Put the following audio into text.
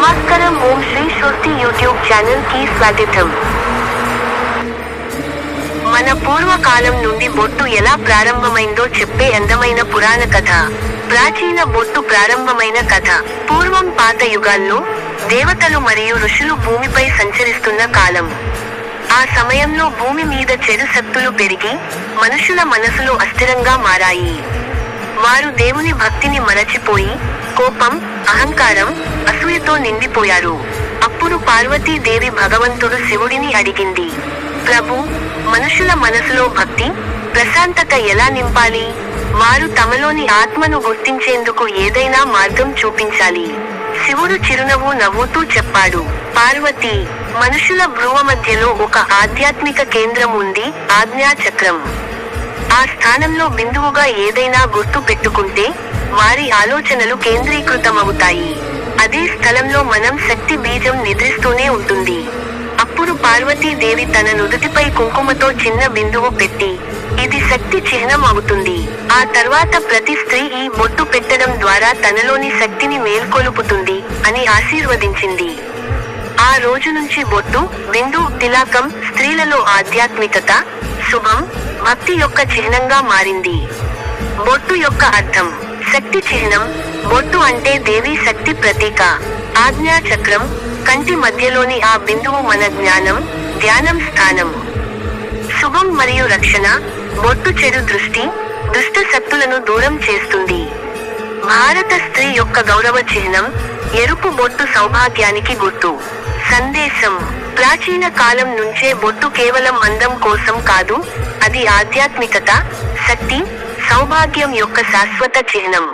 నమస్కారం. ఓం శ్రీ సృష్టి YouTube channel కి స్వాగతం. మన పూర్వకాలం నుండి బొట్టు ఎలా ప్రారంభమైందో చెప్పే అందమైన పురాణ కథ. ప్రాచీన బొట్టు ప్రారంభమైన కథ. పూర్వం పాత యుగాల్లో దేవతలు మరియు ఋషులు భూమిపై సంచరిస్తున్న కాలం. ఆ సమయంలో భూమి మీద చెడు శక్తులు పెరిగి మనుషుల మనసులు అస్థిరంగా మారాయి. వారు దేవుని భక్తిని మరచిపోయి కోపం, అహంకారం, అసూయతో నిండిపోయారు. అప్పుడు పార్వతీదేవి భగవంతుడు శివుడిని అడిగింది, ప్రభు, మనుషుల మనసులో భక్తి, ప్రశాంతత ఎలా నింపాలి? వారు తమలోని ఆత్మను గుర్తించేందుకు ఏదైనా మార్గం చూపించాలి. శివుడు చిరునవ్వు నవ్వుతూ చెప్పాడు, పార్వతి, మనుషుల భ్రువ మధ్యలో ఒక ఆధ్యాత్మిక కేంద్రం ఉంది, ఆజ్ఞా చక్రం. ఆ స్థానంలో బిందువుగా ఏదైనా గుర్తు పెట్టుకుంటే వారి ఆలోచనలు కేంద్రీకృతమవుతాయి. అదే స్థలంలో మనం శక్తి బీజం నిద్రిస్తూనే ఉంటుంది. అప్పుడు పార్వతీదేవి తన నుదుటిపై కుంకుమతో చిన్న బిందువు పెట్టి, ఇది శక్తి చిహ్నం అవుతుంది. ఆ తర్వాత ప్రతి స్త్రీ ఈ బొట్టు పెట్టడం ద్వారా తనలోని శక్తిని మేల్కొలుపుతుంది అని ఆశీర్వదించింది. ఆ రోజు నుంచి బొట్టు, బిందు, తిలకం స్త్రీలలో ఆధ్యాత్మికత, శుభం, భక్తి యొక్క చిహ్నంగా మారింది. బొట్టు యొక్క అర్థం. శక్తి చిహ్నం. బొట్టు అంటే దేవీ శక్తి ప్రతీక. ఆజ్ఞా చక్రం. కంటి మధ్యలోని ఆ బిందువు మన జ్ఞానం, ధ్యానం స్థానం. శుభం మరియు రక్షణ. బొట్టు చెడు దృష్టి, దుష్ట శక్తులను దూరం చేస్తుంది. భారత స్త్రీ యొక్క గౌరవ చిహ్నం. ఎరుపు బొట్టు సౌభాగ్యానికి గుర్తు. సందేశం. ప్రాచీన కాలం నుంచే బొట్టు కేవలం అందం కోసం కాదు, అది ఆధ్యాత్మికత, శక్తి, సౌభాగ్యం యొక్క శాశ్వత చిహ్నం.